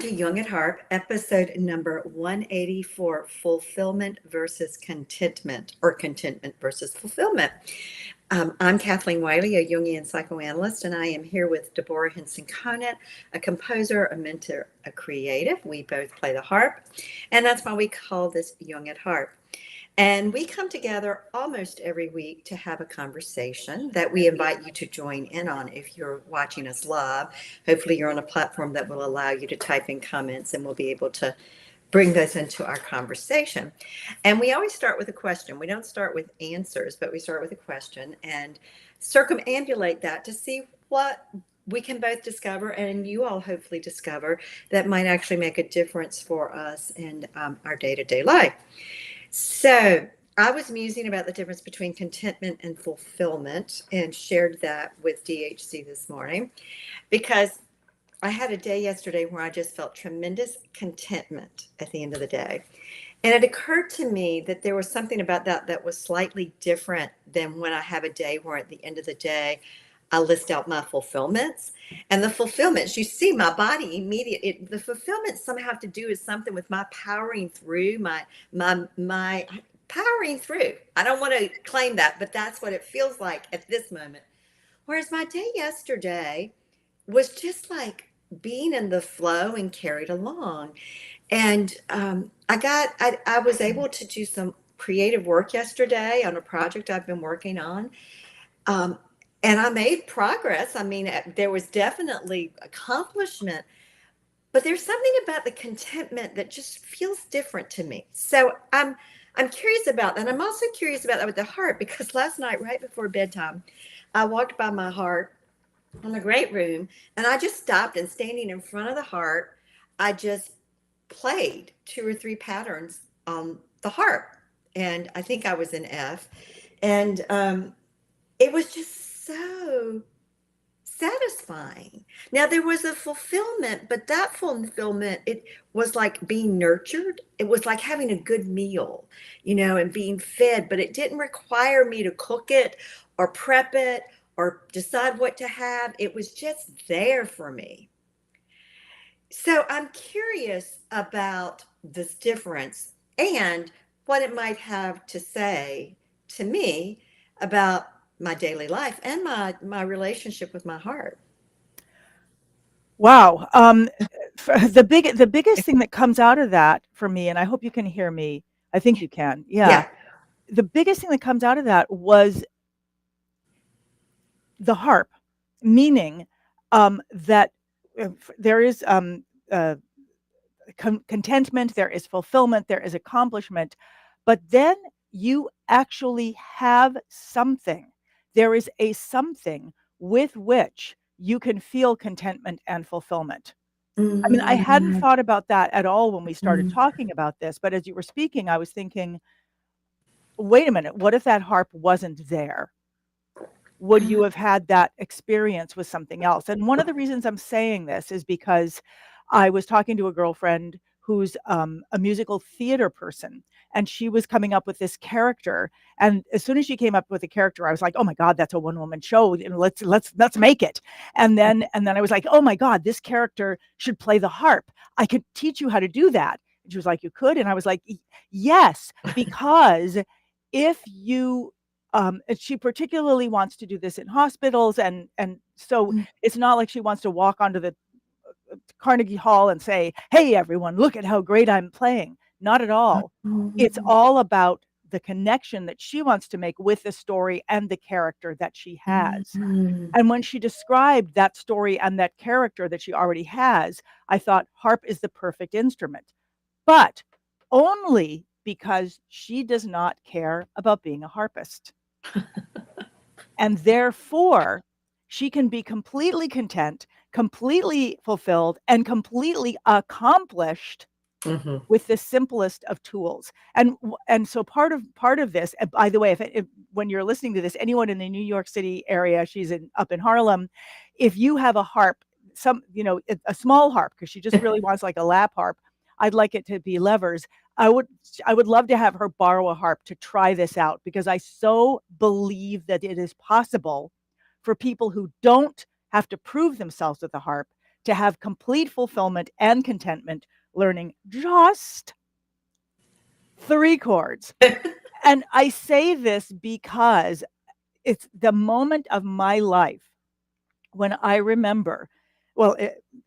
to Young at Harp, episode number 184, Fulfillment versus Contentment, or Contentment versus Fulfillment. I'm Kathleen Wiley, a Jungian Psychoanalyst, and I am here with Deborah Henson-Conant, a composer, a mentor, a creative. We both play the harp, and that's why we call this Young at Harp. And we come together almost every week to have a conversation that we invite you to join in on if you're watching us live. Hopefully you're on a platform that will allow you to type in comments and we'll be able to bring those into our conversation. And we always start with a question. We don't start with answers, but we start with a question and circumambulate that to see what we can both discover, and you all hopefully discover, that might actually make a difference for us in our day-to-day life. So I was musing about the difference between contentment and fulfillment and shared that with DHC this morning because I had a day yesterday where I just felt tremendous contentment at the end of the day. And it occurred to me that there was something about that was slightly different than when I have a day where at the end of the day, I list out my fulfillments. And the fulfillments, you see my body immediately, the fulfillments somehow have to do with something with my powering through, my powering through. I don't want to claim that, but that's what it feels like at this moment. Whereas my day yesterday was just like being in the flow and carried along. And I was able to do some creative work yesterday on a project I've been working on. And I made progress. I mean, there was definitely accomplishment, but there's something about the contentment that just feels different to me. So I'm curious about that. I'm also curious about that with the harp, because last night, right before bedtime, I walked by my harp in the great room, and I just stopped, and standing in front of the harp, I just played 2 or 3 patterns on the harp. And I think I was in F. And it was just so satisfying. Now there was a fulfillment, but that fulfillment, it was like being nurtured. It was like having a good meal, and being fed, but it didn't require me to cook it or prep it or decide what to have. It was just there for me. So I'm curious about this difference and what it might have to say to me about my daily life and my relationship with my heart. Wow. The biggest thing that comes out of that for me, and I hope you can hear me. I think you can. Yeah. The biggest thing that comes out of that was the harp, meaning that there is contentment, there is fulfillment, there is accomplishment, but then you actually have something. There is a something with which you can feel contentment and fulfillment. Mm-hmm. I mean, I hadn't thought about that at all when we started talking about this, but as you were speaking, I was thinking, wait a minute, what if that harp wasn't there? Would you have had that experience with something else? And one of the reasons I'm saying this is because I was talking to a girlfriend who's a musical theater person, and she was coming up with this character. And as soon as she came up with a character, I was like, "Oh my God, that's a one-woman show! Let's make it." And then I was like, "Oh my God, this character should play the harp. I could teach you how to do that." And she was like, "You could?" And I was like, "Yes, because if you." And she particularly wants to do this in hospitals, and so it's not like she wants to walk onto the Carnegie Hall and say, "Hey, everyone, look at how great I'm playing." Not at all. It's all about the connection that she wants to make with the story and the character that she has. And when she described that story and that character that she already has, I thought harp is the perfect instrument, but only because she does not care about being a harpist. And therefore, she can be completely content, completely fulfilled, and completely accomplished with the simplest of tools. And so part of this, and by the way, if when you're listening to this, anyone in the New York City area, she's up in Harlem, if you have a harp, a small harp, because she just really wants like a lap harp, I'd like it to be levers. I would love to have her borrow a harp to try this out, because I so believe that it is possible for people who don't have to prove themselves with the harp to have complete fulfillment and contentment learning just 3 chords. And I say this because it's the moment of my life when I remember, well,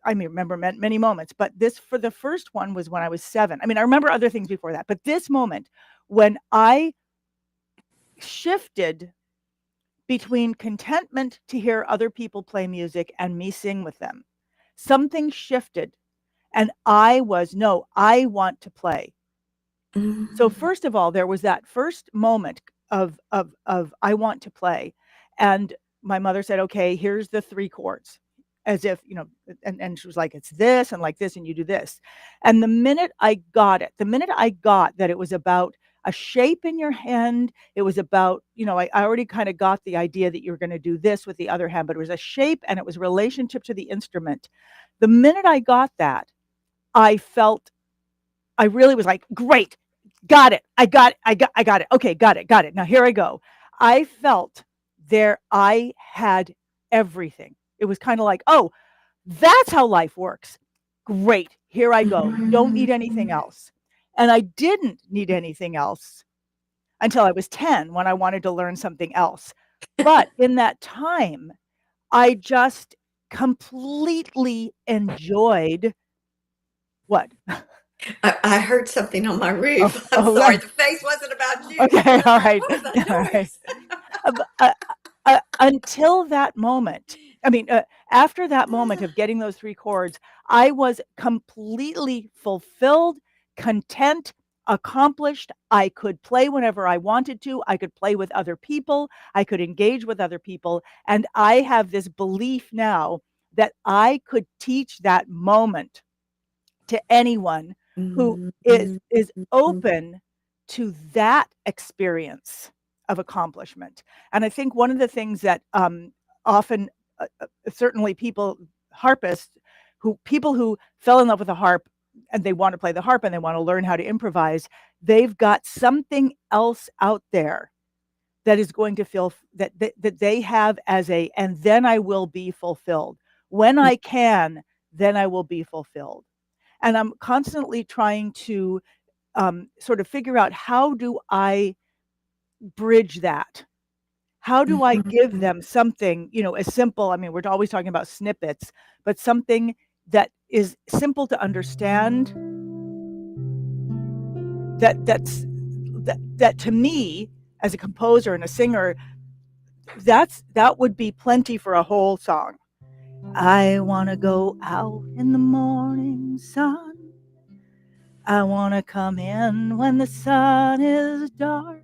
I mean, remember many moments, but this, for the first one, was when I was 7. I mean, I remember other things before that, but this moment when I shifted between contentment to hear other people play music and me sing with them, something shifted, and I was, no, I want to play. So first of all, there was that first moment of I want to play, and my mother said, "Okay, here's the 3 chords," as if, and she was like, "It's this and like this, and you do this." And the minute I got it, the minute I got that it was about a shape in your hand, it was about, I already kind of got the idea that you're going to do this with the other hand, but it was a shape and it was relationship to the instrument. The minute I got that, I felt, I really was like, great, got it. I got it. Okay, got it. Now here I go. I felt there I had everything. It was kind of like, oh, that's how life works. Great. Here I go. Don't need anything else. And I didn't need anything else until I was 10 when I wanted to learn something else. But in that time, I just completely enjoyed what? I heard something on my Oh, roof. I'm oh, sorry. The face wasn't about you. okay, I was all like, right, what was that all right. noise? Until that moment, I mean, after that moment of getting those 3 chords, I was completely fulfilled, content, accomplished. I could play whenever I wanted to. I could play with other people. I could engage with other people. And I have this belief now that I could teach that moment to anyone who is open to that experience of accomplishment. And I think one of the things that often, certainly harpists, people who fell in love with a harp and they want to play the harp and they want to learn how to improvise, they've got something else out there that is going to feel that they have as and then I will be fulfilled. When I can, then I will be fulfilled. And I'm constantly trying to sort of figure out, how do I bridge that? How do I give them something, as simple? I mean, we're always talking about snippets, but something that is simple to understand, that to me, as a composer and a singer, that would be plenty for a whole song. I want to go out in the morning sun. I want to come in when the sun is dark.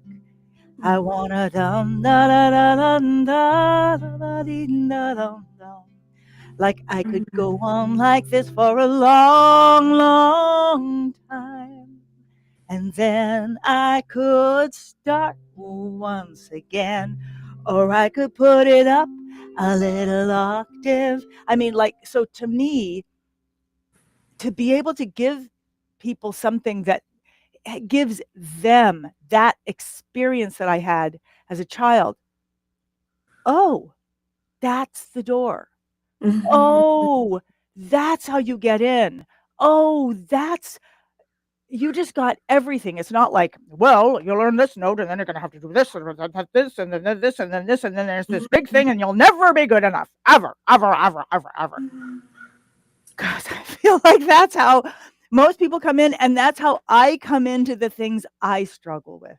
I want to dum da da da dum da da da dee da dum dum. Like I could go on like this for a long, long time. And then I could start once again. Or I could put it up a little octave. I mean, so to me, to be able to give people something that gives them that experience that I had as a child. Oh, that's the door. Oh, that's how you get in. Oh, you just got everything. It's not like, well, you learn this note and then you're going to have to do this and this and then this and then this and then there's this big thing and you'll never be good enough. Ever. Because I feel like that's how most people come in, and that's how I come into the things I struggle with.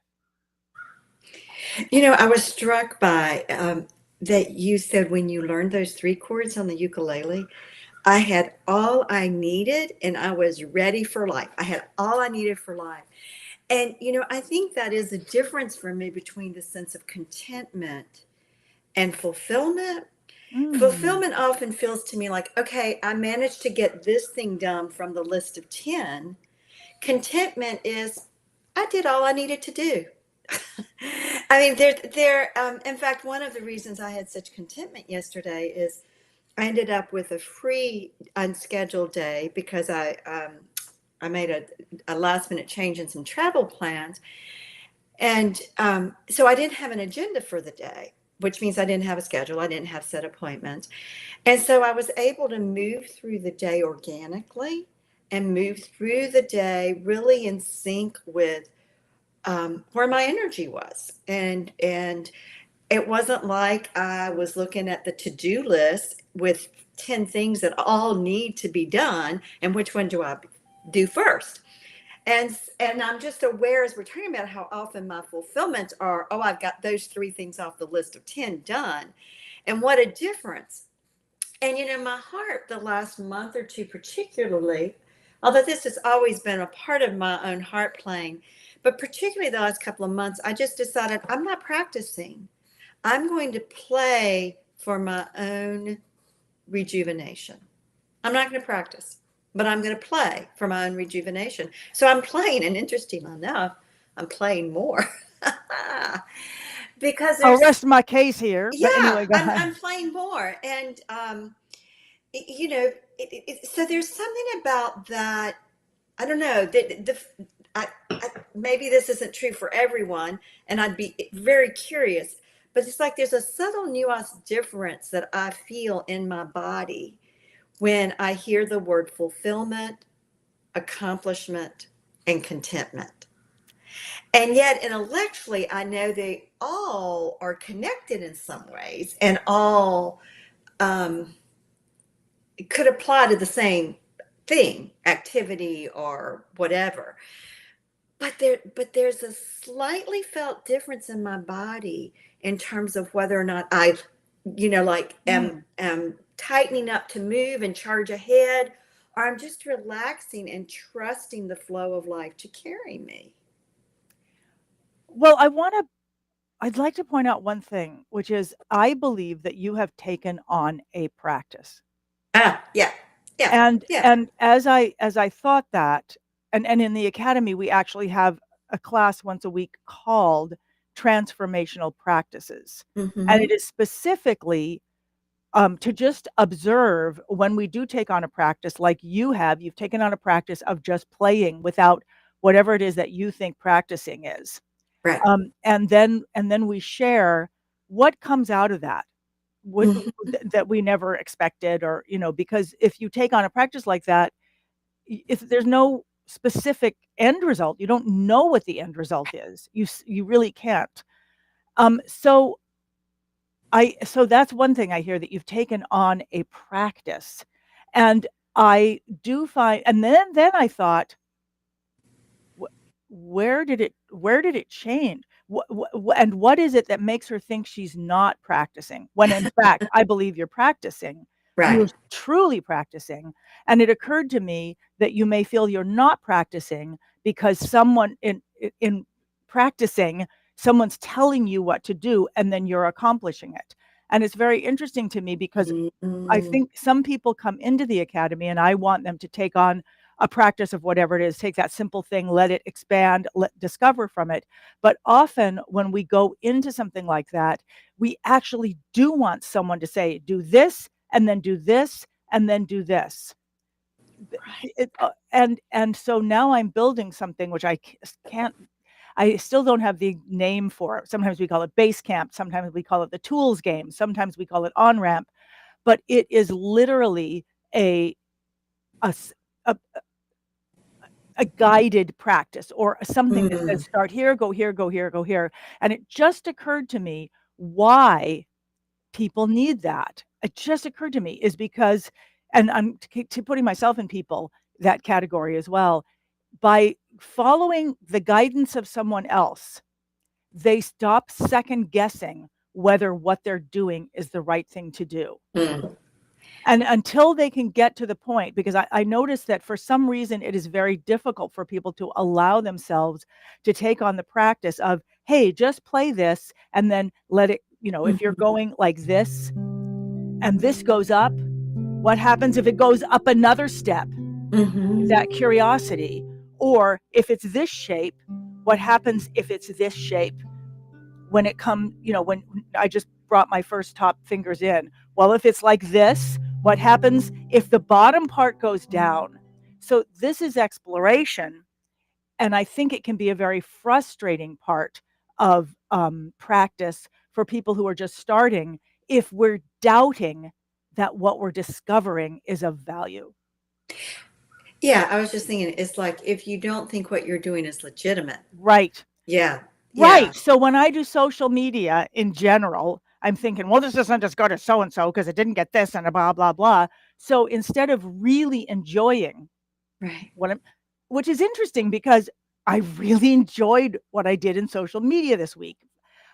I was struck by that you said when you learned those 3 chords on the ukulele, I had all I needed and I was ready for life. I had all I needed for life. And, I think that is a difference for me between the sense of contentment and fulfillment. Fulfillment often feels to me like, okay, I managed to get this thing done from the list of 10. Contentment is, I did all I needed to do. I mean, in fact, one of the reasons I had such contentment yesterday is I ended up with a free unscheduled day because I made a last minute change in some travel plans. And so I didn't have an agenda for the day. which means I didn't have a schedule. I didn't have set appointments. And so I was able to move through the day organically and move through the day really in sync with where my energy was. And it wasn't like I was looking at the to-do list with 10 things that all need to be done and which one do I do first. And I'm just aware as we're talking about how often my fulfillments are, oh, I've got those 3 things off the list of 10 done. And what a difference. And my heart the last month or two particularly, although this has always been a part of my own heart playing, but particularly the last couple of months, I just decided I'm not practicing. I'm going to play for my own rejuvenation. I'm not going to practice, but I'm going to play for my own rejuvenation. So I'm playing, and interestingly enough, I'm playing more because I'll there's, rest my case here, but yeah, anyway, go ahead. I'm playing more. And, so there's something about that. I don't know that maybe this isn't true for everyone, and I'd be very curious. But it's like there's a subtle nuanced difference that I feel in my body when I hear the word fulfillment, accomplishment, and contentment. And yet, intellectually, I know they all are connected in some ways, and all um, could apply to the same thing, activity or whatever. But there's a slightly felt difference in my body in terms of whether or not I, like Mm. am tightening up to move and charge ahead, or I'm just relaxing and trusting the flow of life to carry me. Well, I'd like to point out one thing, which is I believe that you have taken on a practice. Yeah, yeah, And yeah. and as I thought that, and in the academy, we actually have a class once a week called Transformational Practices. And it Mm-hmm. is specifically to just observe when we do take on a practice like you've taken on a practice of just playing without whatever it is that you think practicing is. Right. And then we share what comes out of that, what Mm-hmm. that we never expected, or because if you take on a practice like that, if there's no specific end result, you don't know what the end result is. You really can't. So that's one thing I hear, that you've taken on a practice, and I do find, and then I thought, where did it change? And what is it that makes her think she's not practicing, when in fact I believe you're practicing. You're Right. truly practicing. And it occurred to me that you may feel you're not practicing because someone in practicing, someone's telling you what to do and then you're accomplishing it. And it's very interesting to me because I Mm-hmm. think some people come into the academy and I want them to take on a practice of whatever it is, take that simple thing, let it expand, discover from it. But often when we go into something like that, we actually do want someone to say, do this, and then do this, and then do this. And so now I'm building something which can't, I still don't have the name for it. Sometimes we call it base camp, sometimes we call it the tools game, sometimes we call it on ramp, but it is literally a, a, a, a guided practice, or something that Mm-hmm. says start here, go here, go here, go here. And it just occurred to me why people need that. It just occurred to me is because, and I'm putting myself in people that category as well, by following the guidance of someone else, they stop second guessing whether what they're doing is the right thing to do. Mm-hmm. And until they can get to the point, because I noticed that for some reason it is very difficult for people to allow themselves to take on the practice of, hey, just play this and then let it, if you're going like this and this goes up, what happens if it goes up another step? Mm-hmm. That curiosity. Or if it's this shape, what happens if it's this shape? When it comes, when I just brought my first top fingers in, well, if it's like this, what happens if the bottom part goes down? So this is exploration. And I think it can be a very frustrating part of practice for people who are just starting if we're doubting that what we're discovering is of value. Yeah, I was just thinking, it's like if you don't think what you're doing is legitimate. Right. Yeah, yeah. Right. So when I do social media in general, I'm thinking, well, this doesn't just go to so and so because it didn't get this and a blah, blah, blah. So instead of really enjoying Right. what I'm, which is interesting because I really enjoyed what I did in social media this week.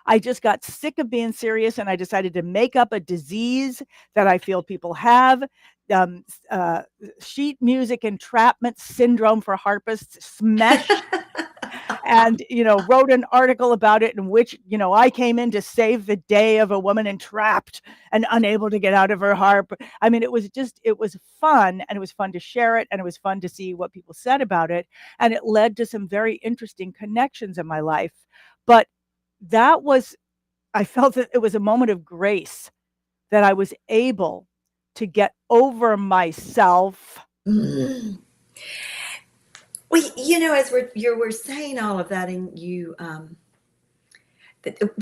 I just got sick of being serious and I decided to make up a disease that I feel people have. Um, uh, Sheet music entrapment syndrome for harpists, SMESH, and wrote an article about it in which I came in to save the day of a woman entrapped and unable to get out of her harp. I mean, it was fun, and it was fun to share it, and it was fun to see what people said about it, and it led to some very interesting connections in my life. But that was I felt that it was a moment of grace that I was able to get over myself. Mm. Well, as we're saying all of that, and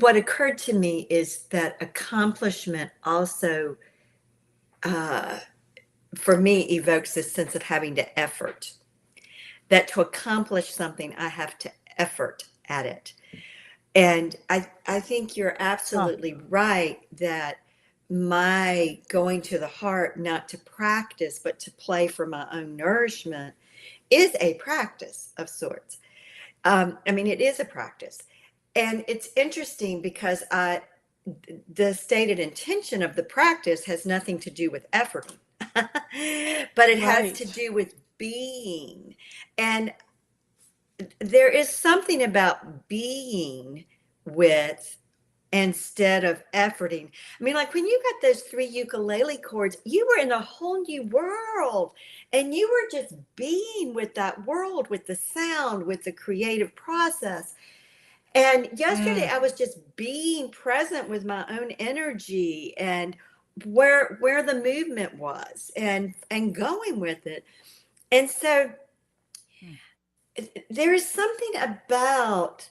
what occurred to me is that accomplishment also, uh, for me, evokes this sense of having to effort. That to accomplish something, I have to effort at it. And I think you're Huh. absolutely right that my going to the heart, not to practice, but to play for my own nourishment, is a practice of sorts. I mean, it is a practice. And it's interesting because the stated intention of the practice has nothing to do with effort, but it has to Right. do with being. And there is something about being with instead of efforting. I mean, like when you got those 3 ukulele chords, you were in a whole new world and you were just being with that world, with the sound, with the creative process. And yesterday Mm. I was just being present with my own energy and where the movement was and going with it. And so Mm. there is something about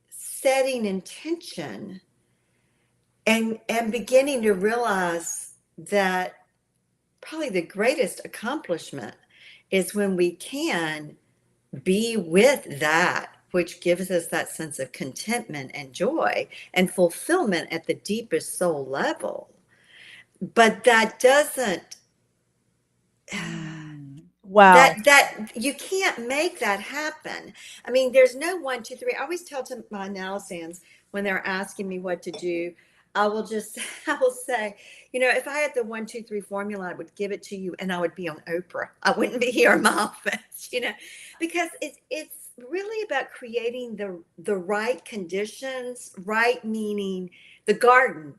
setting intention and beginning to realize that probably the greatest accomplishment is when we can be with that which gives us that sense of contentment and joy and fulfillment at the deepest soul level. But that doesn't Mm. Wow. that you can't make that happen. I mean, there's no 1, 2, 3. I always tell to my analysands when they're asking me what to do, I will just I will say, if I had the 1, 2, 3 formula, I would give it to you and I would be on Oprah. I wouldn't be here in my office, because it's really about creating the right conditions, right meaning the garden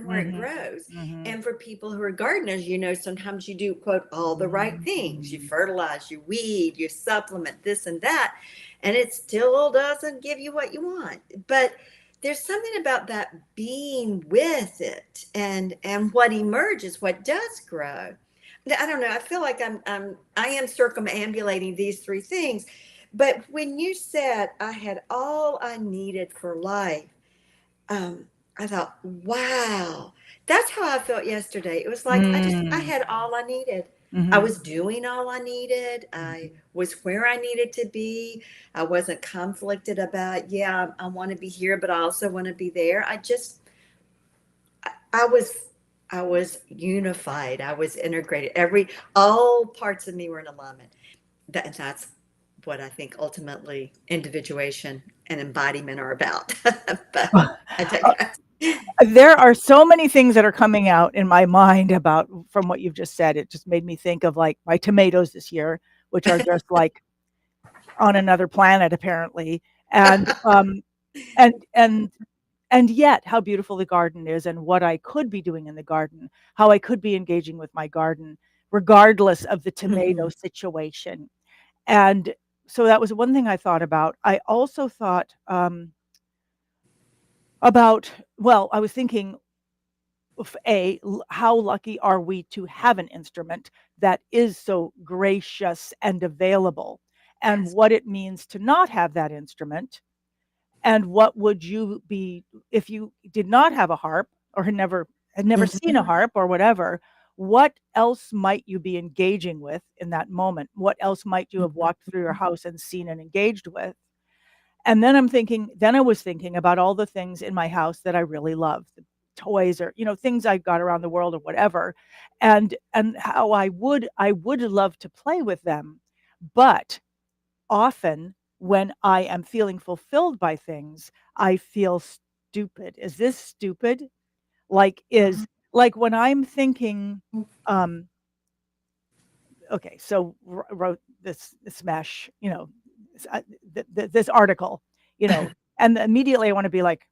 where it Mhm. grows. Mhm. And for people who are gardeners, sometimes you do, quote, all the right things. You fertilize, you weed, you supplement this and that, and it still doesn't give you what you want. But there's something about that being with it and what emerges, what does grow. I don't know. I feel like I am circumambulating these 3 things. But when you said I had all I needed for life, I thought, wow, that's how I felt yesterday. It was like I Mm. had all I needed. I Mhm. was doing all I needed. I Mhm. was where I needed to be. I wasn't conflicted about, yeah, I want to be here, but I also want to be there. I was, I was unified. I was integrated. All parts of me were in alignment. That's what I think ultimately individuation and embodiment are about. But I digress. There are so many things that are coming out in my mind about from what you've just said. It just made me think of like my tomatoes this year, which are just like on another planet apparently. And and and and yet how beautiful the garden is and what I could be doing in the garden, how I could be engaging with my garden regardless of the tomato Mhm. situation. And so that was one thing I thought about. I also thought about, well, I was thinking how lucky are we to have an instrument that is so gracious and available, and Yes. what it means to not have that instrument, And what would you be if you did not have a harp or had never seen a Mhm. harp or whatever? What else might you be engaging with in that moment? What else might you have walked through your house and seen and engaged with? And then I was thinking about all the things in my house that I really love, the toys or, things I got around the world or whatever. And how I would love to play with them. But often when I am feeling fulfilled by things, I feel stupid. Is this stupid? Like when I'm thinking, um, okay, so wrote this mesh, this article, you know, and immediately I want to be like,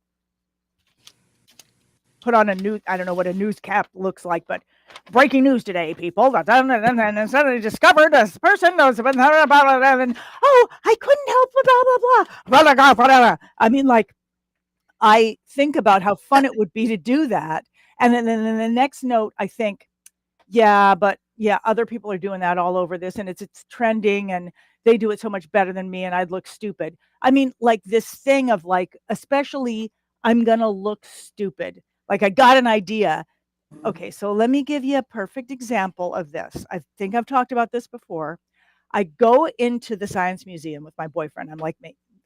put on a news. I don't know what a news cap looks like, but breaking news today, people. And suddenly discovered this person knows about and oh, I couldn't help blah blah blah blah. I mean, like I think about how fun it would be to do that, and then in the next note, I think, yeah, but yeah, other people are doing that all over this, and it's trending, and they do it so much better than me, and I'd look stupid. I mean, like this thing of like, especially, I'm gonna look stupid. Like I got an idea. Okay, so let me give you a perfect example of this. I think I've talked about this before. I go into the science museum with my boyfriend. I'm like,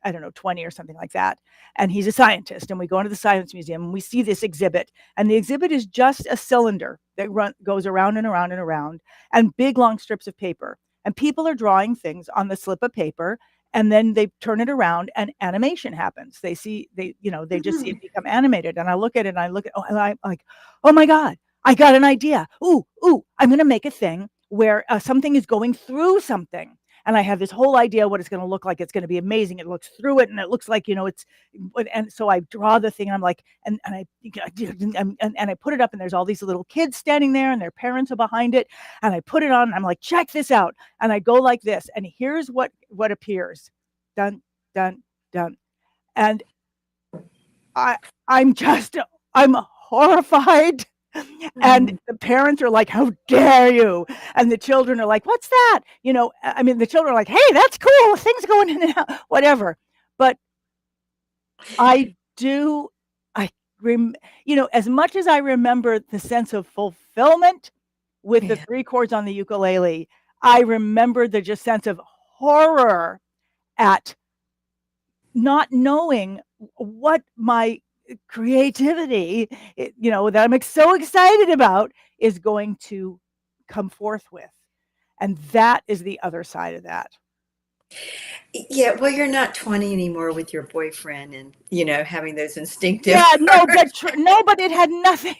I don't know, 20 or something like that. And he's a scientist. And we go into the science museum and we see this exhibit. And the exhibit is just a cylinder that goes around and around and around, and big long strips of paper. And people are drawing things on the slip of paper. And then they turn it around and animation happens. They just see it become animated. And I look at it and and I'm like, oh my God, I got an idea. Ooh, I'm going to make a thing where something is going through something. And I have this whole idea what it's going to look like. It's going to be amazing. It looks through it, and it looks like and so I draw the thing. And I'm like, and I put it up, and there's all these little kids standing there, and their parents are behind it. And I put it on, and I'm like, check this out. And I go like this, and here's what appears, dun dun dun, and I I'm just I'm horrified. And the parents are like, how dare you? And the children are like, what's that? I mean, the children are like, hey, that's cool. Things going in and out, whatever. But I do, I, as much as I remember the sense of fulfillment with the Yeah. three chords on the ukulele, I remember the just sense of horror at not knowing what my creativity, that I'm so excited about, is going to come forth with. And that is the other side of that. Yeah, well, you're not 20 anymore with your boyfriend and, having those instinctive Yeah, no, urges. no, but it had nothing.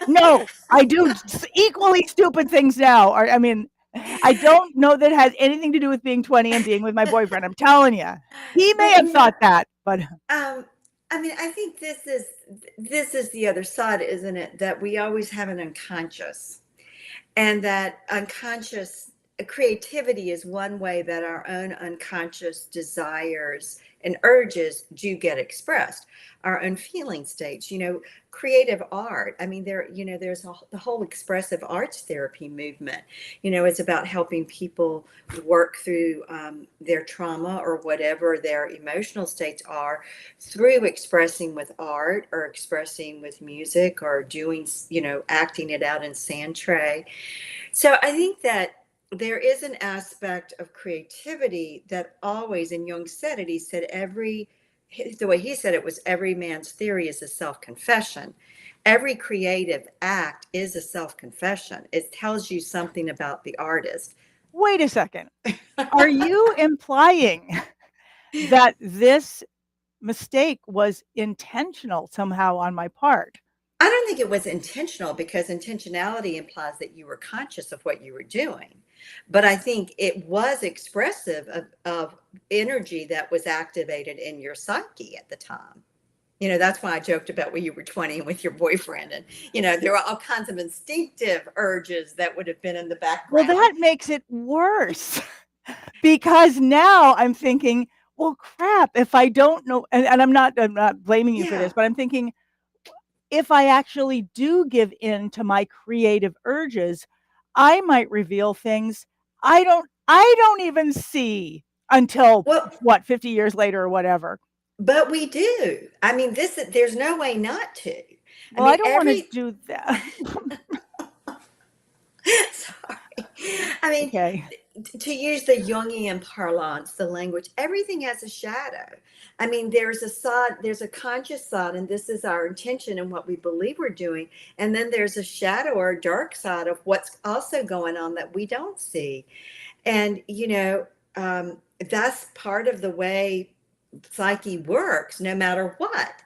No, I do equally stupid things now. I mean, I don't know that it has anything to do with being 20 and being with my boyfriend. I'm telling you, he may But have thought that, but um, I mean, I think this is the other side, isn't it? That we always have an unconscious, and that unconscious creativity is one way that our own unconscious desires and urges do get expressed, our own feeling states, creative art. I mean, there's the whole expressive arts therapy movement. It's about helping people work through their trauma or whatever their emotional states are through expressing with art or expressing with music or doing, acting it out in sand tray. So I think that there is an aspect of creativity that always, and Jung said it, he said the way he said it was every man's theory is a self confession. Every creative act is a self confession. It tells you something about the artist. wait a second. Are you implying that this mistake was intentional somehow on my part? I don't think it was intentional because intentionality implies that you were conscious of what you were doing. But I think it was expressive of energy that was activated in your psyche at the time. That's why I joked about when you were 20 and with your boyfriend. And, there were all kinds of instinctive urges that would have been in the Well, background. that makes it worse because now I'm thinking, well, crap, if I don't know, and I'm not blaming you for Yeah. this, but I'm thinking, if I actually do give in to my creative urges, I might reveal things I don't even see until Well, what, 50 years later or whatever. but we do. I mean, there's no way not to. I Well, I mean, don't want to every do that. sorry. I mean, Okay. to use the Jungian parlance, the language, everything has a shadow. I mean, there's a side, there's a conscious side, and this is our intention and what we believe we're doing. And then there's a shadow or a dark side of what's also going on that we don't see. And, that's part of the way psyche works, no matter what.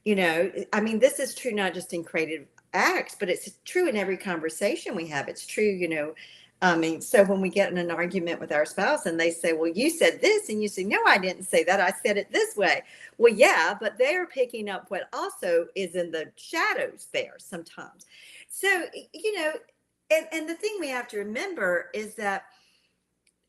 I mean, this is true not just in creative acts, but it's true in every conversation we have. It's true, I mean, so when we get in an argument with our spouse and they say, well, you said this, and you say, no, I didn't say that. I said it this way. Well, yeah, but they're picking up what also is in the shadows there sometimes. So, and the thing we have to remember is that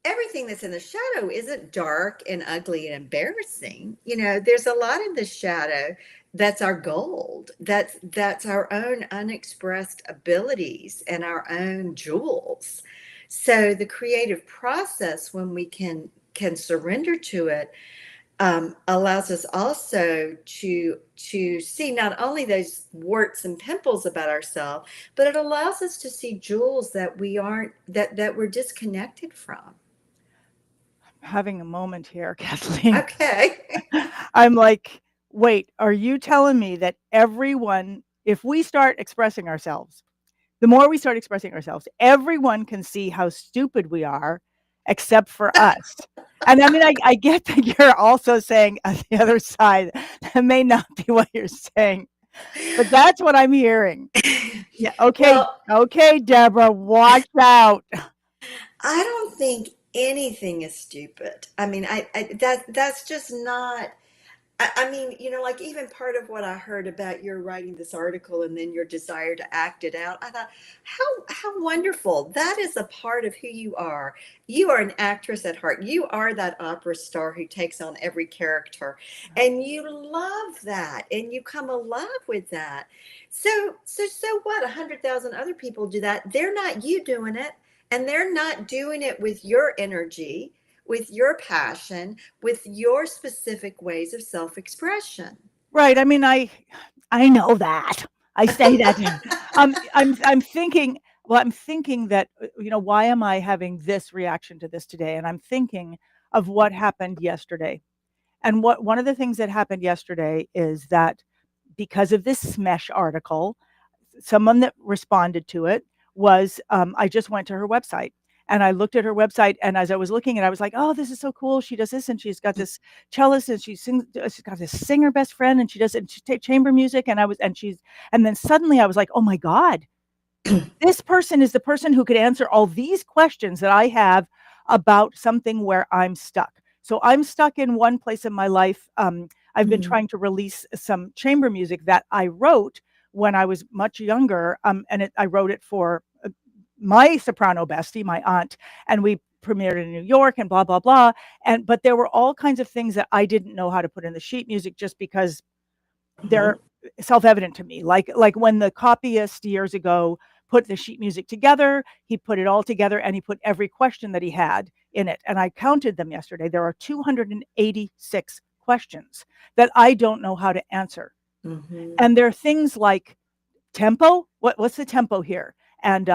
everything that's in the shadow isn't dark and ugly and embarrassing. There's a lot in the shadow that's our gold. That's our own unexpressed abilities and our own jewels. So the creative process, when we can surrender to it, allows us also to see not only those warts and pimples about ourselves, but it allows us to see jewels that we aren't that we're disconnected from. Having a moment here, Kathleen. Okay. I'm like, wait, are you telling me that everyone, if we start expressing ourselves, the more we start expressing ourselves, everyone can see how stupid we are except for us? And I mean, I get that you're also saying on the other side, that may not be what you're saying, but that's what I'm hearing. Yeah. Okay. Well, Okay, Deborah, watch out. I don't think anything is stupid. I mean, that's just not. I mean, like even part of what I heard about your writing this article and then your desire to act it out, I thought, how wonderful. That is a part of who you are. You are an actress at heart. You are that opera star who takes on every character. And you love that and you come alive with that. So what? 100,000 other people do that. They're not you doing it. And they're not doing it with your energy, with your passion, with your specific ways of self-expression. Right. I mean, I know that. I say that. I'm thinking, well, I'm thinking that, why am I having this reaction to this today? And I'm thinking of what happened yesterday. And one of the things that happened yesterday is that because of this Smesh article, someone that responded to it was, I just went to her website and I looked at her website. And as I was looking at it, I was like, oh, this is so cool. She does this and she's got this cellist and she's got this singer best friend and she does and she takes chamber music. And then suddenly I was like, oh my God, this person is the person who could answer all these questions that I have about something where I'm stuck. So I'm stuck in one place in my life. I've been Mhm. trying to release some chamber music that I wrote when I was much younger, and I wrote it for my soprano bestie, my aunt, and we premiered in New York and blah blah blah. But there were all kinds of things that I didn't know how to put in the sheet music just because Mhm. they're self-evident to me. Like when the copyist years ago put the sheet music together, he put it all together and he put every question that he had in it. And I counted them yesterday. There are 286 questions that I don't know how to answer. Mhm. And there are things like tempo. What's the tempo here? And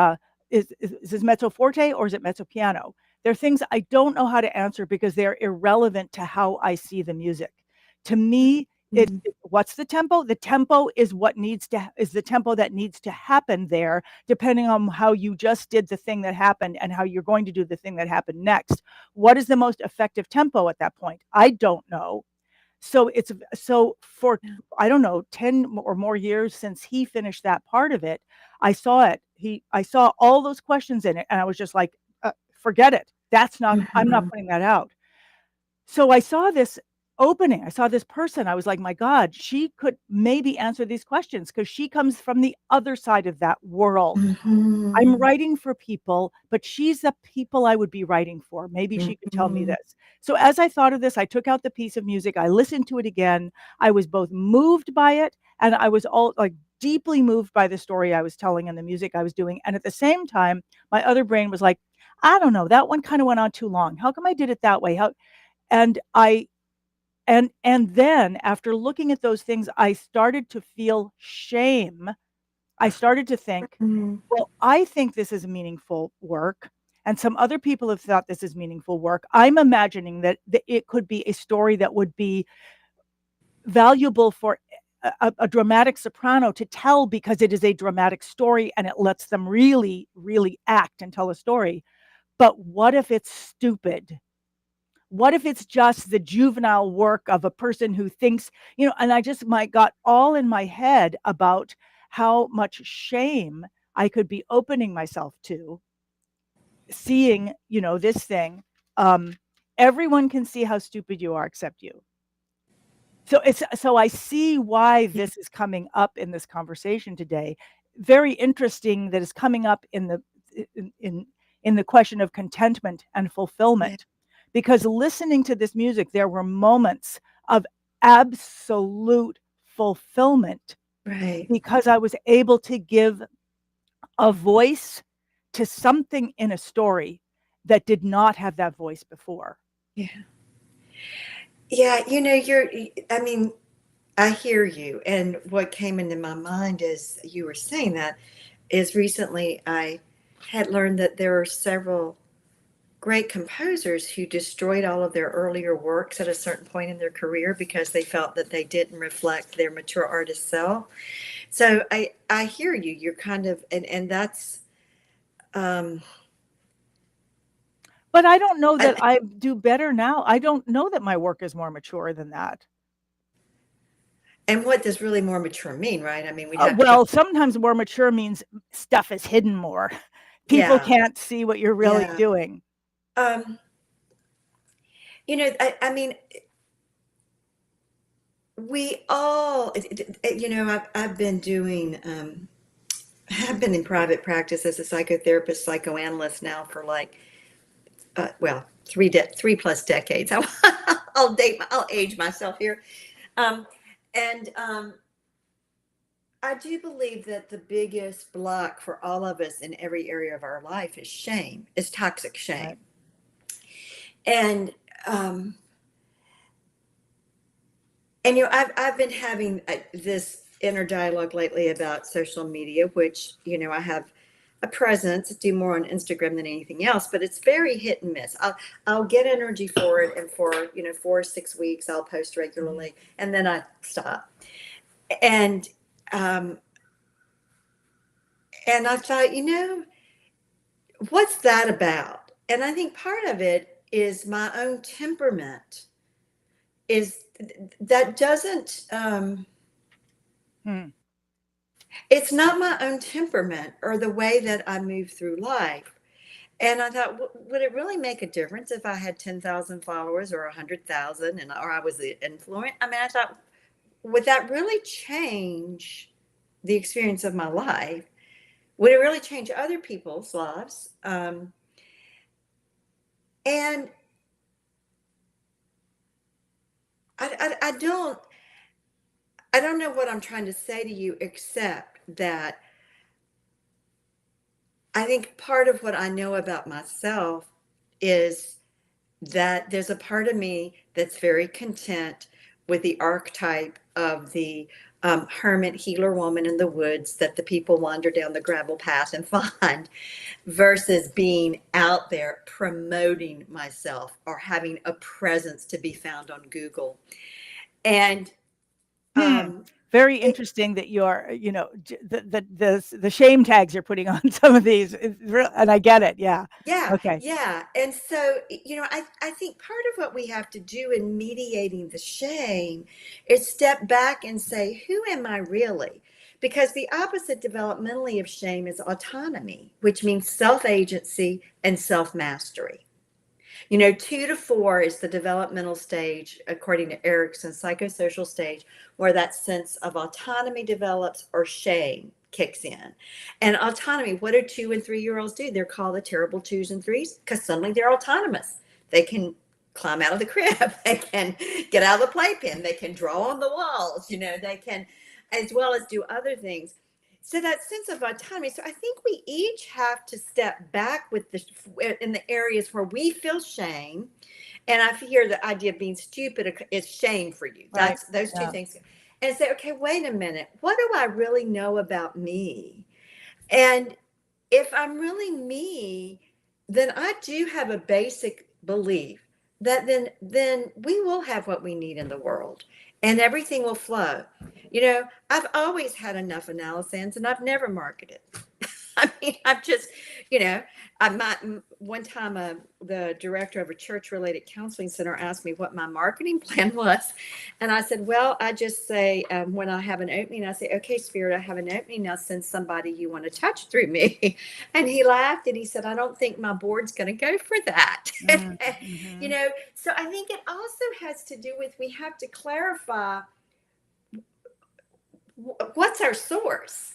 is this mezzo forte or is it mezzo piano? There are things I don't know how to answer because they're irrelevant to how I see the music. To me, Mhm. what's the tempo? The tempo is the tempo that needs to happen there, depending on how you just did the thing that happened and how you're going to do the thing that happened next. What is the most effective tempo at that point? I don't know. So for, I don't know, 10 or more years since he finished that part of it, I saw it. I saw all those questions in it and I was just like, forget it. I'm not Mhm. putting that out. So I saw this opening. I saw this person. I was like, my God, she could maybe answer these questions because she comes from the other side of that world. I'm Mhm. writing for people, but she's the people I would be writing for. Maybe she could tell me Mhm. this. So as I thought of this, I took out the piece of music. I listened to it again. I was both moved by it and I was all like deeply moved by the story I was telling and the music I was doing. And at the same time, my other brain was like, I don't know, that one kind of went on too long. How come I did it that way? And And then after looking at those things, I started to feel shame. I started to think, Mhm. well, I think this is meaningful work, and some other people have thought this is meaningful work. I'm imagining that it could be a story that would be valuable for a dramatic soprano to tell, because it is a dramatic story and it lets them really, really act and tell a story. But what if it's stupid? What if it's just the juvenile work of a person who thinks, and I just got all in my head about how much shame I could be opening myself to seeing, this thing. Um, Everyone can see how stupid you are except you. So I see why this is coming up in this conversation today. Very interesting that it's coming up in the question of contentment and Yeah, fulfillment, because listening to this music, there were moments of absolute fulfillment right. because I was able to give a voice to something in a story that did not have that voice before. Yeah. Yeah, I mean, I hear you. And what came into my mind as you were saying that is recently I had learned that there are several great composers who destroyed all of their earlier works at a certain point in their career because they felt that they didn't reflect their mature artist self. So I hear you. You're kind of and that's um But I don't know I, that I do better now. I don't know that my work is more mature than that. and what does really more mature mean, right? I mean, we'd have to go. Well, sometimes more mature means stuff is hidden more. People Yeah, can't see what you're really yeah. doing. Um, I mean, we all, I've been doing, I've been in private practice as a psychotherapist, psychoanalyst now for like, well, 3+ decades. I'll age myself here. Um, and I do believe that the biggest block for all of us in every area of our life is shame, is toxic shame. Right. And, um, I've been having this inner dialogue lately about social media, which, I have a presence, do more on Instagram than anything else, but it's very hit and miss. I'll get energy for it, and for 4 or 6 weeks I'll post Mhm. regularly, and then I stop. And um, and I thought, what's that about? And I think part of it is my own temperament. Is that doesn't Hmm. It's not my own temperament or the way that I move through life. And I thought, would it really make a difference if I had 10,000 followers or 100,000 or I was the influencer? I mean, I thought, would that really change the experience of my life? Would it really change other people's lives? And I don't know what I'm trying to say to you, except that I think part of what I know about myself is that there's a part of me that's very content with the archetype of the hermit healer woman in the woods that the people wander down the gravel path and find, versus being out there promoting myself or having a presence to be found on Google. And Hmm. um, Very it, interesting that you're, the shame tags you're putting on some of these, and I get it. Yeah. Yeah, Okay. yeah. And so, I think part of what we have to do in mediating the shame is step back and say, who am I really? Because the opposite developmentally of shame is autonomy, which means self agency and self mastery. 2 to 4 is the developmental stage, according to Erickson's psychosocial stage, where that sense of autonomy develops or shame kicks in. And autonomy, what do 2 and 3-year-olds do? They're called the terrible twos and threes because suddenly they're autonomous. They can climb out of the crib, they can get out of the playpen, they can draw on the walls, they can, as well as do other things. So that sense of autonomy. So I think we each have to step back with in the areas where we feel shame. And I hear the idea of being stupid is shame for you. Right. That's those two Yeah. things. And say, okay, wait a minute. What do I really know about me? And if I'm really me, then I do have a basic belief that then we will have what we need in the world and everything will flow. I've always had enough analysis and I've never marketed. I mean, I'm just, you know, I might one time the director of a church related counseling center asked me what my marketing plan was. And I said, well, I just say, when I have an opening, I say, okay, Spirit, I have an opening. Now send somebody you want to touch through me. And he laughed and he said, I don't think my board's going to go for that. Mm-hmm. So I think it also has to do with, we have to clarify what's our source.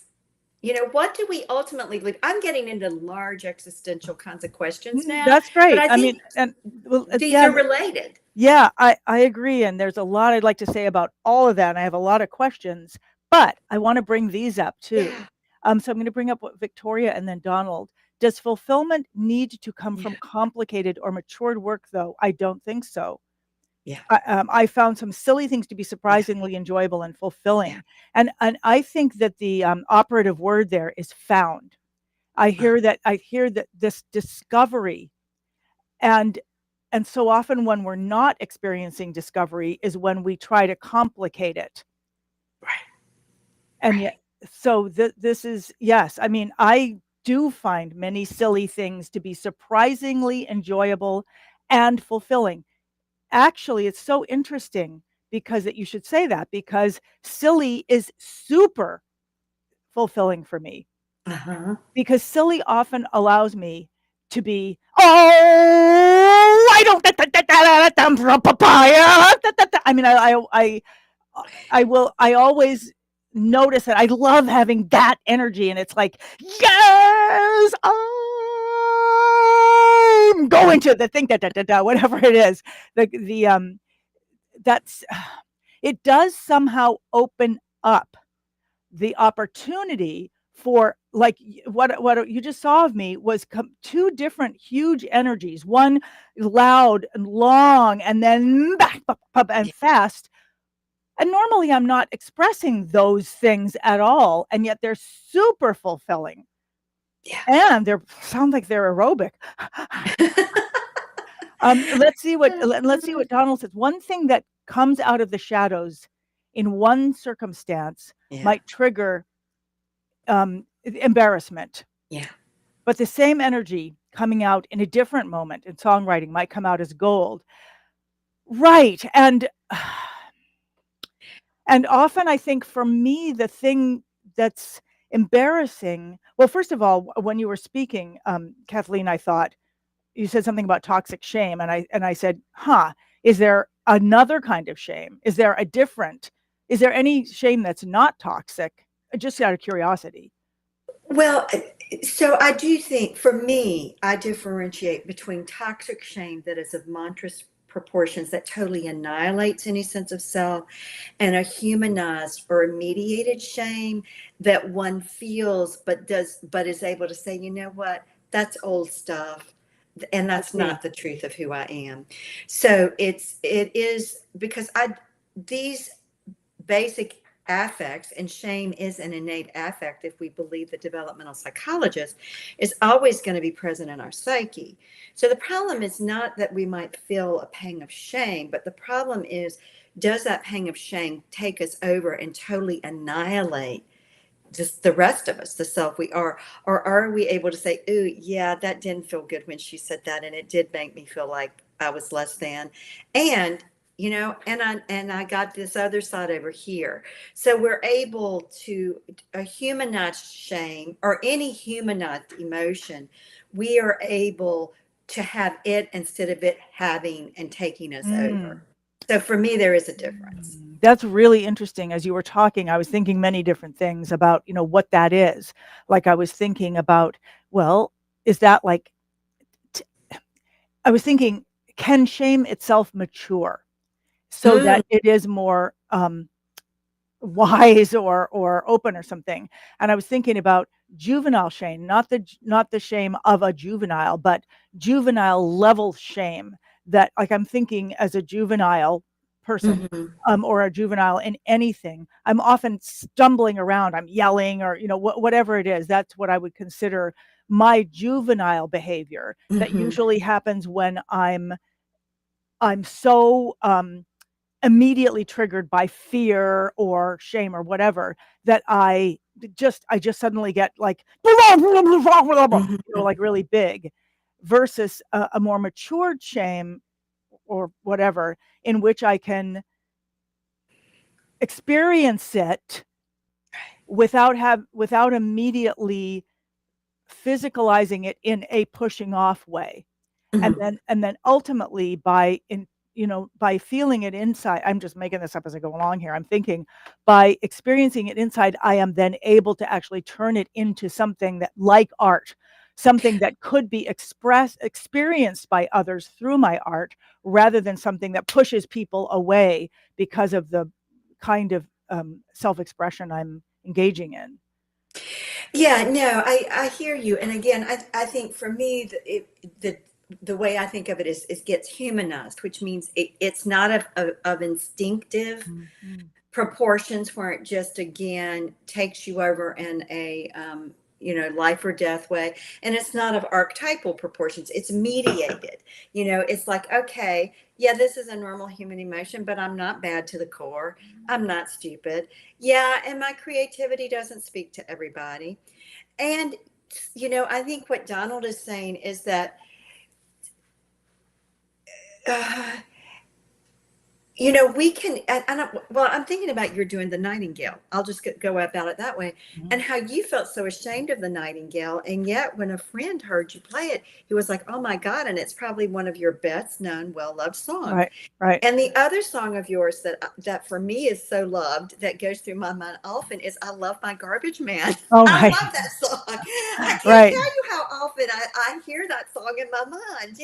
What do we ultimately believe? I'm getting into large existential kinds of questions now, That's but great. I I mean, think and well, these are again, related. yeah, I agree. And there's a lot I'd like to say about all of that. And I have a lot of questions, but I want to bring these up too. Yeah, So I'm going to bring up what Victoria and then Donald. Does fulfillment need to come yeah, from complicated or matured work, though? I don't think so. yeah, I found some silly things to be yeah, surprisingly enjoyable and yeah. fulfilling. And I think that the operative word there is found. I hear that this discovery, and and so often when we're not experiencing discovery is when we try to complicate it. Right, And right. yet, so this is, yes, I mean, I do find many silly things to be surprisingly enjoyable and fulfilling. Actually, it's so interesting because that you should say that, because silly is super fulfilling for me, Uh-huh. because silly often allows me to be, oh, I don't, papaya. I mean, I always notice that I love having that energy, and it's like, yes, I'm going to the thing, whatever it is, the that's it does somehow open up the opportunity for, like, what you just saw of me was two different huge energies, one loud and long and then and Yeah, fast, and normally I'm not expressing those things at all, and yet they're super fulfilling, yeah. and they sound like they're aerobic. Let's see what Donald says. One thing that comes out of the shadows in one circumstance Yeah, might trigger embarrassment, yeah. but the same energy coming out in a different moment in songwriting might come out as gold. Right. And often I think for me, the thing that's embarrassing, well, first of all, when you were speaking, Kathleen, I thought you said something about toxic shame, and I said, huh, is there another kind of shame? Is there any shame that's not toxic? Just out of curiosity. Well, so I do think for me, I differentiate between toxic shame that is of monstrous proportions that totally annihilates any sense of self, and a humanized or mediated shame that one feels but is able to say, you know what, that's old stuff. And I that's see. not the truth of who I am. So it is because these basic affects, and shame is an innate affect if we believe the developmental psychologist, is always going to be present in our psyche. So the problem is not that we might feel a pang of shame, but the problem is, does that pang of shame take us over and totally annihilate just the rest of us, the self we are? Or are we able to say, ooh, yeah, that didn't feel good when she said that, and it did make me feel like I was less than. And and I got this other side over here. So we're able to a humanized shame or any humanized emotion, we are able to have it instead of it having and taking us over. Mm. So for me, there is a difference. That's really interesting. As you were talking, I was thinking many different things about, what that is. Like I was thinking about, well, is that like, t- I was thinking, can shame itself mature so Mm, that it is more wise or open or something. And I was thinking about juvenile shame, not the shame of a juvenile, but juvenile level shame. That, like, I'm thinking as a juvenile person, Hmm. or a juvenile in anything, I'm often stumbling around, I'm yelling, or whatever it is. That's what I would consider my juvenile behavior. That Hmm. usually happens when I'm so immediately triggered by fear or shame or whatever, that I just suddenly get like, Hmm. like really big, versus a more matured shame or whatever, in which I can experience it without immediately physicalizing it in a pushing off way. and Hmm. then and then ultimately, by feeling it inside, I'm just making this up as I go along here, I'm thinking, by experiencing it inside, I am then able to actually turn it into something that, like art, something that could be experienced by others through my art, rather than something that pushes people away because of the kind of self-expression I'm engaging in. Yeah, no, I hear you. And again, I think for me, the way I think of it is it gets humanized, which means it's not of instinctive Mhm. proportions where it just again takes you over in a life or death way, and it's not of archetypal proportions, it's mediated. It's like, okay, yeah, this is a normal human emotion, but I'm not bad to the core, I'm not stupid, yeah, and my creativity doesn't speak to everybody. And I think what Donald is saying is that uh, we can, and well, I'm thinking about you're doing the nightingale. I'll just go about it that way. And Mhm. how you felt so ashamed of the nightingale. And yet, when a friend heard you play it, he was like, oh my God. And it's probably one of your best known, well loved songs. Right, right. And the other song of yours that for me is so loved, that goes through my mind often, is "I Love My Garbage Man." Oh, I right. love that song. I can't Right, tell you how often I hear that song in my mind.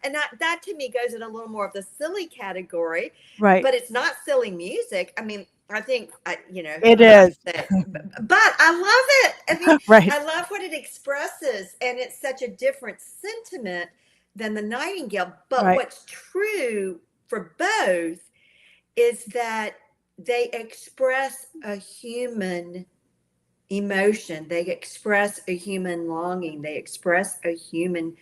And that to me goes in a little more of the silly category, right. but it's not silly music. I mean, I think who It am I to is. say? But I love it. I mean, Right, I love what it expresses, and it's such a different sentiment than the nightingale. But right, what's true for both is that they express a human emotion, they express a human longing, they express a human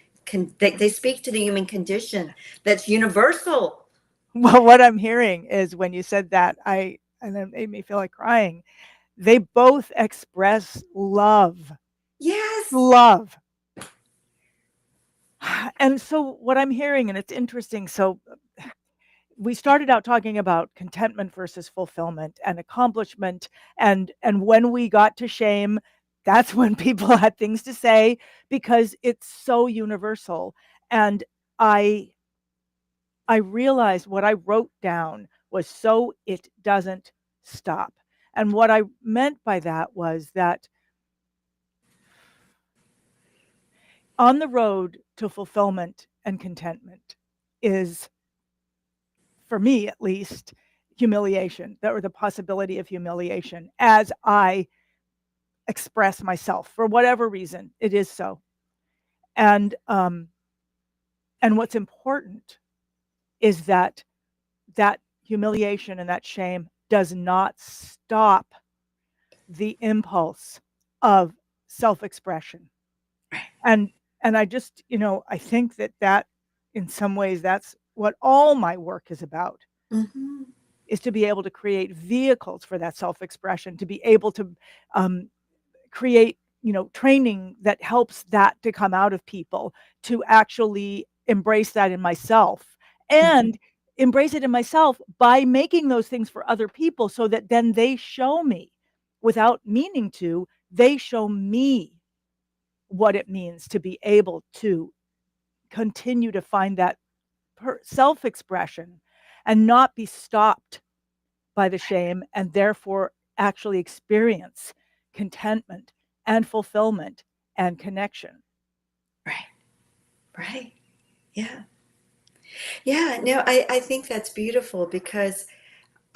they speak to the human condition that's universal. well, what I'm hearing is, when you said that, I and it made me feel like crying. They both express love. Yes. Love. And so what I'm hearing, and it's interesting, so we started out talking about contentment versus fulfillment and accomplishment, and when we got to shame, that's when people had things to say, because it's so universal. And I I realized what I wrote down was, so it doesn't stop. And what I meant by that was that on the road to fulfillment and contentment is, for me at least, humiliation, or the possibility of humiliation, as I express myself for whatever reason. It is so. And and what's important is that that humiliation and that shame does not stop the impulse of self-expression. Right. And I just, I think that in some ways that's what all my work is about, Mm-hmm. is to be able to create vehicles for that self-expression, to be able to um, create, training that helps that to come out of people, to actually embrace that in myself, Mm-hmm. and embrace it in myself by making those things for other people, so that then they show me, without meaning to, they show me what it means to be able to continue to find that self expression and not be stopped by the shame, and therefore actually experience contentment and fulfillment and connection. Right. Right. Yeah. No, I think that's beautiful because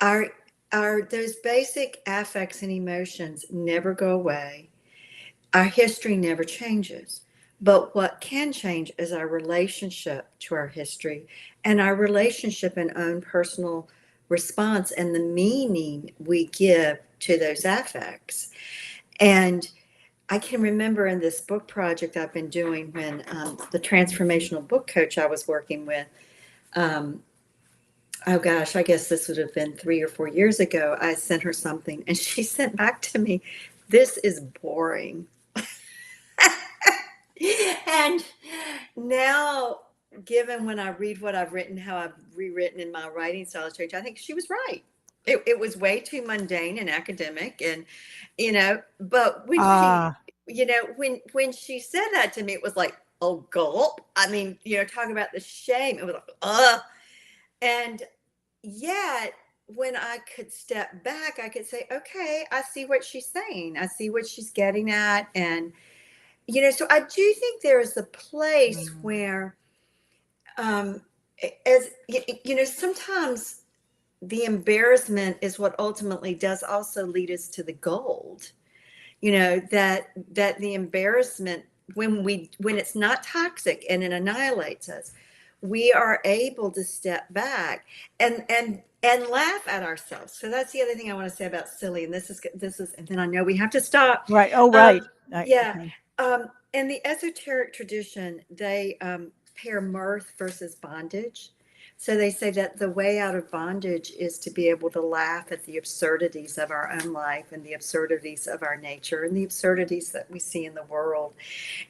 our those basic affects and emotions never go away. Our history never changes. But what can change is our relationship to our history and our relationship and own personal response and the meaning we give to those affects. And I can remember in this book project I've been doing when the transformational book coach I was working with, um, oh gosh, I guess this would have been 3 or 4 years ago, I sent her something and she sent back to me, "This is boring." And now, given when I read what I've written, how I've rewritten in my writing style change, I think she was right. It was way too mundane and academic, and but when she, Ah, when she said that to me, it was like, oh, gulp. I mean, talking about the shame, it was like, ugh. And yet, when I could step back, I could say, okay, I see what she's saying. I see what she's getting at, and so I do think there is a place mm, where, um, as sometimes the embarrassment is what ultimately does also lead us to the gold. That the embarrassment, when it's not toxic and it annihilates us, we are able to step back and laugh at ourselves. So that's the other thing I want to say about silly. And this is, and then I know we have to stop. right. Oh, right. Um, yeah. Okay. In the esoteric tradition, they pair mirth versus bondage. So they say that the way out of bondage is to be able to laugh at the absurdities of our own life and the absurdities of our nature and the absurdities that we see in the world.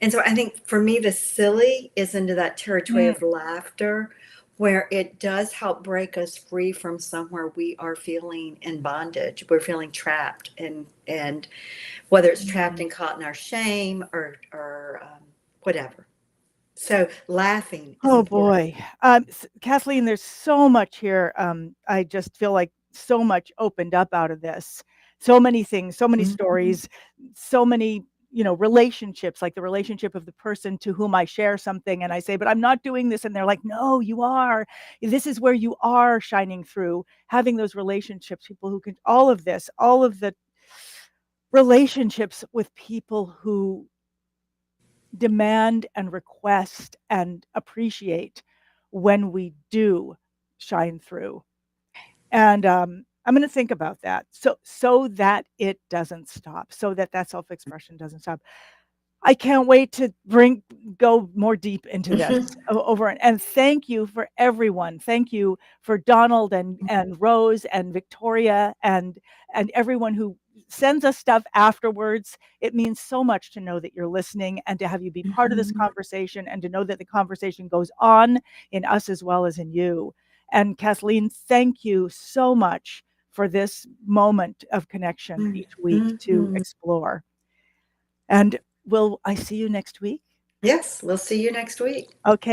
And so I think for me, the silly is into that territory Mm, of laughter where it does help break us free from somewhere we are feeling in bondage. We're feeling trapped, and whether it's trapped mm. and caught in our shame or whatever. So laughing is Oh important. boy. Kathleen, there's so much here. I just feel like so much opened up out of this. So many things, so many Mhm. stories, so many, relationships, like the relationship of the person to whom I share something and I say, but I'm not doing this. And they're like, no, you are. This is where you are shining through, having those relationships, people who can, all of this, all of the relationships with people who demand and request and appreciate when we do shine through. And I'm going to think about that, so that it doesn't stop, so that that self expression doesn't stop. I can't wait to go more deep into this over, and thank you for everyone. Thank you for Donald and Rose and Victoria and everyone who sends us stuff afterwards. It means so much to know that you're listening and to have you be part of this Mhm. conversation and to know that the conversation goes on in us as well as in you. And Kathleen, thank you so much for this moment of connection each week to Mhm. explore. And will I see you next week? Yes, we'll see you next week. Okay.